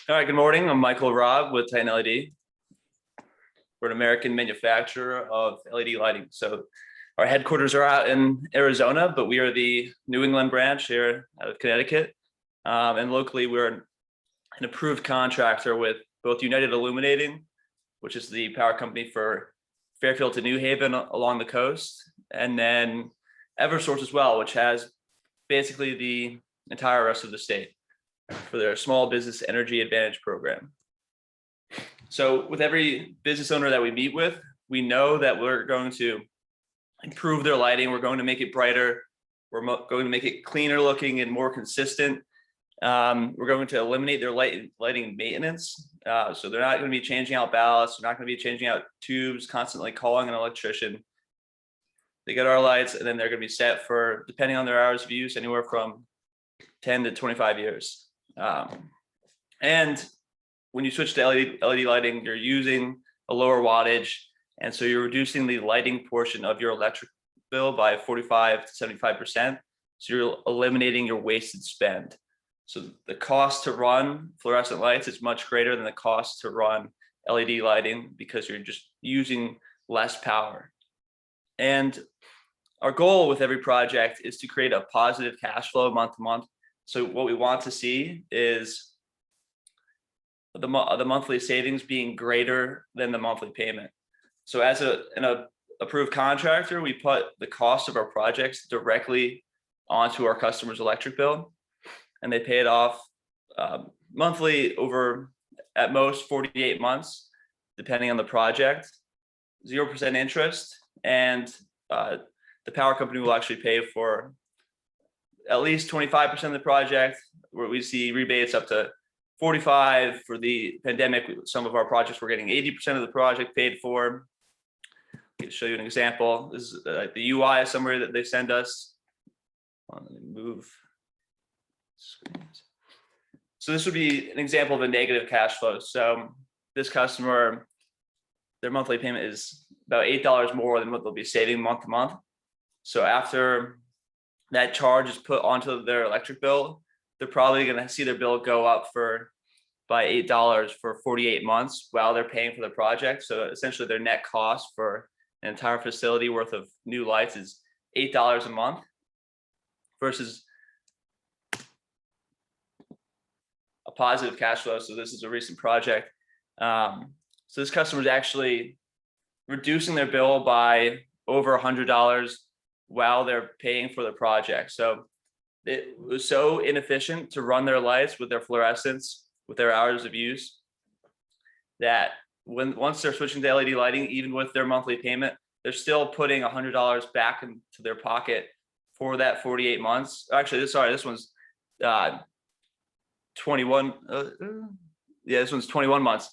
All right, good morning. I'm Michael Robb with Titan LED. We're an American manufacturer of LED lighting. So our headquarters are out in Arizona, but we are the New England branch here out of Connecticut. And locally, we're an approved contractor with both United Illuminating, which is the power company for Fairfield to New Haven along the coast, and then Eversource as well, which has basically the entire rest of the state for their Small Business Energy Advantage program. So with every business owner that we meet with, we know that we're going to improve their lighting. We're going to make it brighter. We're going to make it cleaner looking and more consistent. We're going to eliminate their lighting maintenance. So they're not going to be changing out ballasts. They're not going to be changing out tubes, constantly calling an electrician. They get our lights and then they're going to be set for, depending on their hours of use, anywhere from 10 to 25 years. And when you switch to LED lighting, you're using a lower wattage. And so you're reducing the lighting portion of your electric bill by 45 to 75%. So you're eliminating your wasted spend. So the cost to run fluorescent lights is much greater than the cost to run LED lighting because you're just using less power. And our goal with every project is to create a positive cash flow month to month. So what we want to see is the monthly savings being greater than the monthly payment. So as an approved contractor, we put the cost of our projects directly onto our customer's electric bill, and they pay it off monthly over at most 48 months, depending on the project, 0% interest, and the power company will actually pay for at least 25% of the project, where we see rebates up to 45 for the pandemic. Some of our projects were getting 80% of the project paid for. I'll show you an example. This is the UI summary that they send us. Let me move screens. So this would be an example of a negative cash flow. So this customer, their monthly payment is about $8 more than what they'll be saving month to month. So after that charge is put onto their electric bill, they're probably going to see their bill go up by $8 for 48 months while they're paying for the project. So essentially their net cost for an entire facility worth of new lights is $8 a month versus a positive cash flow. So this is a recent project. So this customer is actually reducing their bill by over $100 while they're paying for the project. So it was so inefficient to run their lights with their fluorescents, with their hours of use, that once they're switching to LED lighting, even with their monthly payment, they're still putting $100 back into their pocket for that 48 months. Actually, sorry, this one's 21. Yeah, this one's 21 months.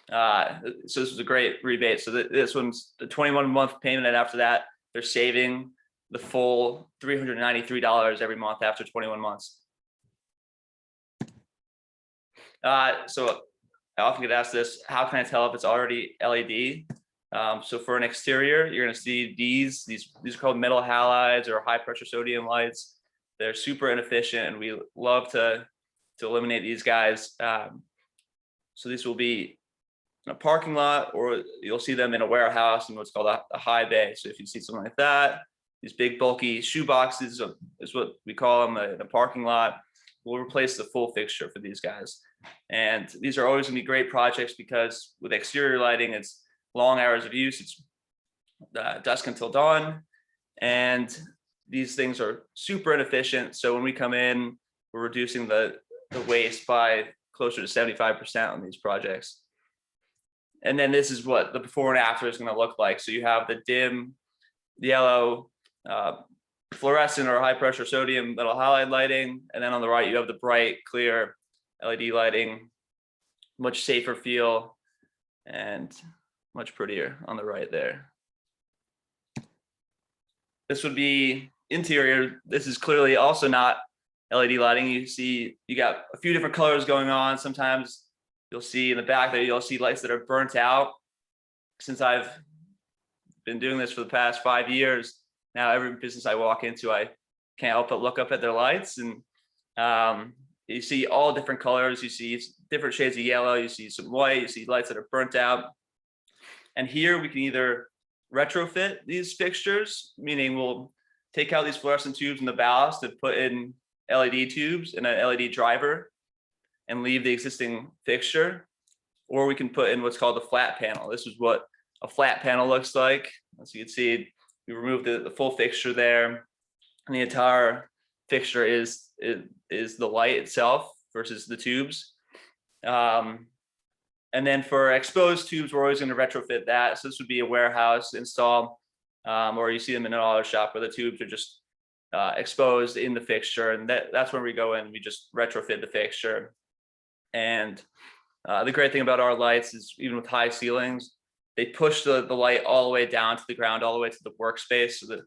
So this was a great rebate. So this one's the 21-month payment, and after that, they're saving the full $393 every month after 21 months. So I often get asked this: how can I tell if it's already LED? So for an exterior, you're going to see these are called metal halides or high pressure sodium lights. They're super inefficient, and we love to eliminate these guys. So these will be in a parking lot, or you'll see them in a warehouse in what's called a high bay. So if you see something like that, these big bulky shoe boxes is what we call them in a parking lot. We'll replace the full fixture for these guys. And these are always going to be great projects because with exterior lighting, it's long hours of use. It's dusk until dawn. And these things are super inefficient. So when we come in, we're reducing the waste by closer to 75% on these projects. And then this is what the before and after is going to look like. So you have the dim yellow fluorescent or high pressure sodium metal halide lighting. And then on the right, you have the bright, clear LED lighting, much safer feel and much prettier on the right there. This would be interior. This is clearly also not LED lighting. You see, you got a few different colors going on. Sometimes you'll see in the back there, you'll see lights that are burnt out. Since I've been doing this for the past 5 years, now every business I walk into, I can't help but look up at their lights, and You see all different colors. You see different shades of yellow. You see some white. You see lights that are burnt out. And here we can either retrofit these fixtures, meaning we'll take out these fluorescent tubes in the ballast and put in LED tubes and an LED driver and leave the existing fixture. Or we can put in what's called a flat panel. This is what a flat panel looks like. As you can see, we removed the full fixture there, and the entire fixture is the light itself versus the tubes. And then for exposed tubes, we're always going to retrofit that. So this would be a warehouse install, or you see them in an auto shop where the tubes are just exposed in the fixture, and that's when we go in. We just retrofit the fixture. And the great thing about our lights is, even with high ceilings, they push the light all the way down to the ground, all the way to the workspace, so that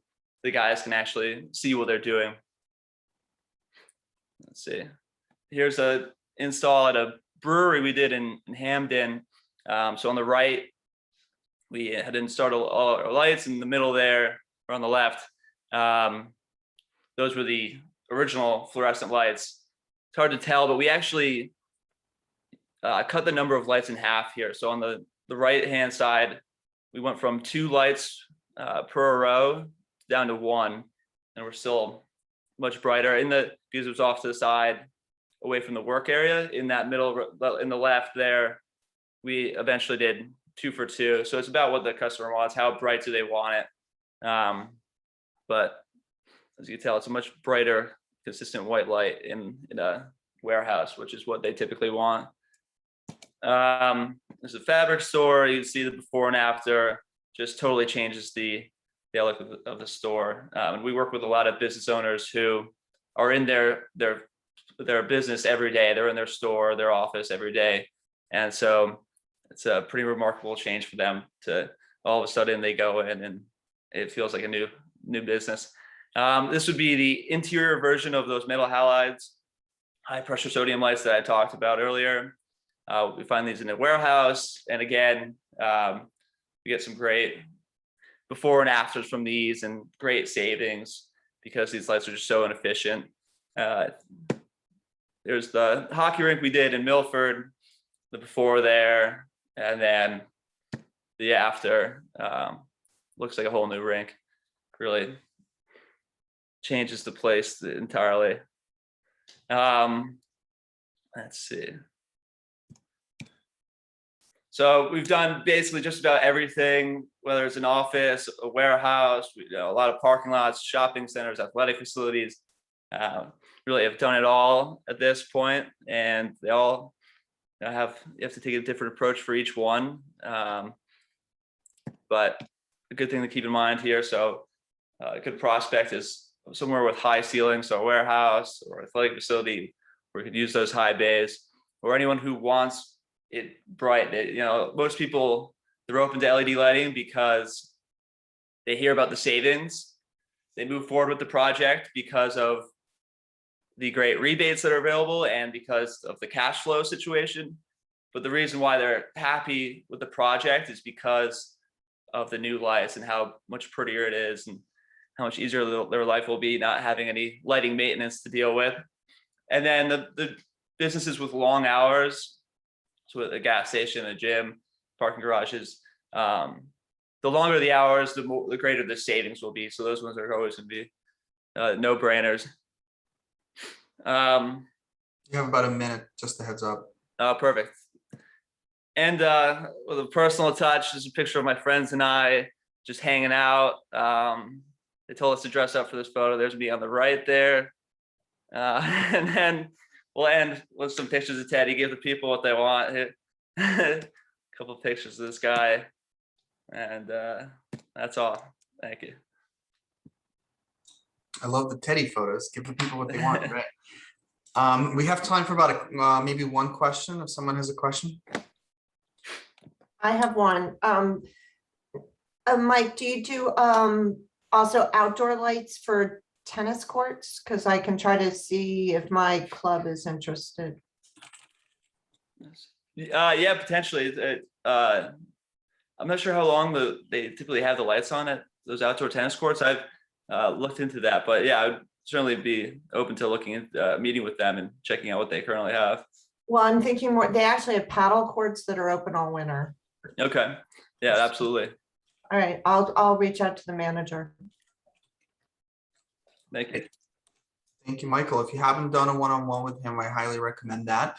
the guys can actually see what they're doing. Let's see. Here's a install at a brewery we did in Hamden. So on the right, we had installed all our lights. In the middle there, or on the left, those were the original fluorescent lights. It's hard to tell, but we actually cut the number of lights in half here. So on the right-hand side, we went from 2 lights per row down to 1, and we're still much brighter because it was off to the side, away from the work area. In that middle, in the left there, we eventually did 2 for 2. So it's about what the customer wants. How bright do they want it? But as you can tell, it's a much brighter, consistent white light in a warehouse, which is what they typically want. There's a fabric store. You can see the before and after. Just totally changes the look of the store. And we work with a lot of business owners who are in their business every day. They're in their store, their office every day. And so it's a pretty remarkable change for them to all of a sudden they go in and it feels like a new business. This would be the interior version of those metal halides, high pressure sodium lights that I talked about earlier. We find these in a warehouse. And again, we get some great before and afters from these and great savings because these lights are just so inefficient. There's the hockey rink we did in Milford, the before there, and then the after. Looks like a whole new rink. Really changes the place entirely. Let's see. So we've done basically just about everything, whether it's an office, a warehouse, a lot of parking lots, shopping centers, athletic facilities. Really have done it all at this point, and they all you have to take a different approach for each one. But a good thing to keep in mind here. So a good prospect is somewhere with high ceilings, so a warehouse or athletic facility where you could use those high bays, or anyone who wants it bright. Most people, they're open to LED lighting because they hear about the savings. They move forward with the project because of the great rebates that are available and because of the cash flow situation. But the reason why they're happy with the project is because of the new lights and how much prettier it is and how much easier their life will be not having any lighting maintenance to deal with. And then the businesses with long hours, so a gas station, a gym, parking garages, the longer the hours, the greater the savings will be. So those ones are always going to be no-brainers. You have about a minute, just a heads up. Perfect. And with a personal touch, there's a picture of my friends and I just hanging out. They told us to dress up for this photo. There's me on the right there. And then we'll end with some pictures of Teddy, give the people what they want. A couple of pictures of this guy. And that's all. Thank you. I love the Teddy photos. Give the people what they want, right? We have time for about maybe one question if someone has a question. I have one. Mike, do you do also outdoor lights for tennis courts? Because I can try to see if my club is interested. Yeah, potentially. I'm not sure how long they typically have the lights on at those outdoor tennis courts. I've looked into that, but yeah, I would certainly be open to looking at, meeting with them and checking out what they currently have. Well, I'm thinking more, they actually have paddle courts that are open all winter. Okay, yeah, absolutely. All right, I'll reach out to the manager. Thank you. Thank you, Michael. If you haven't done a one-on-one with him, I highly recommend that.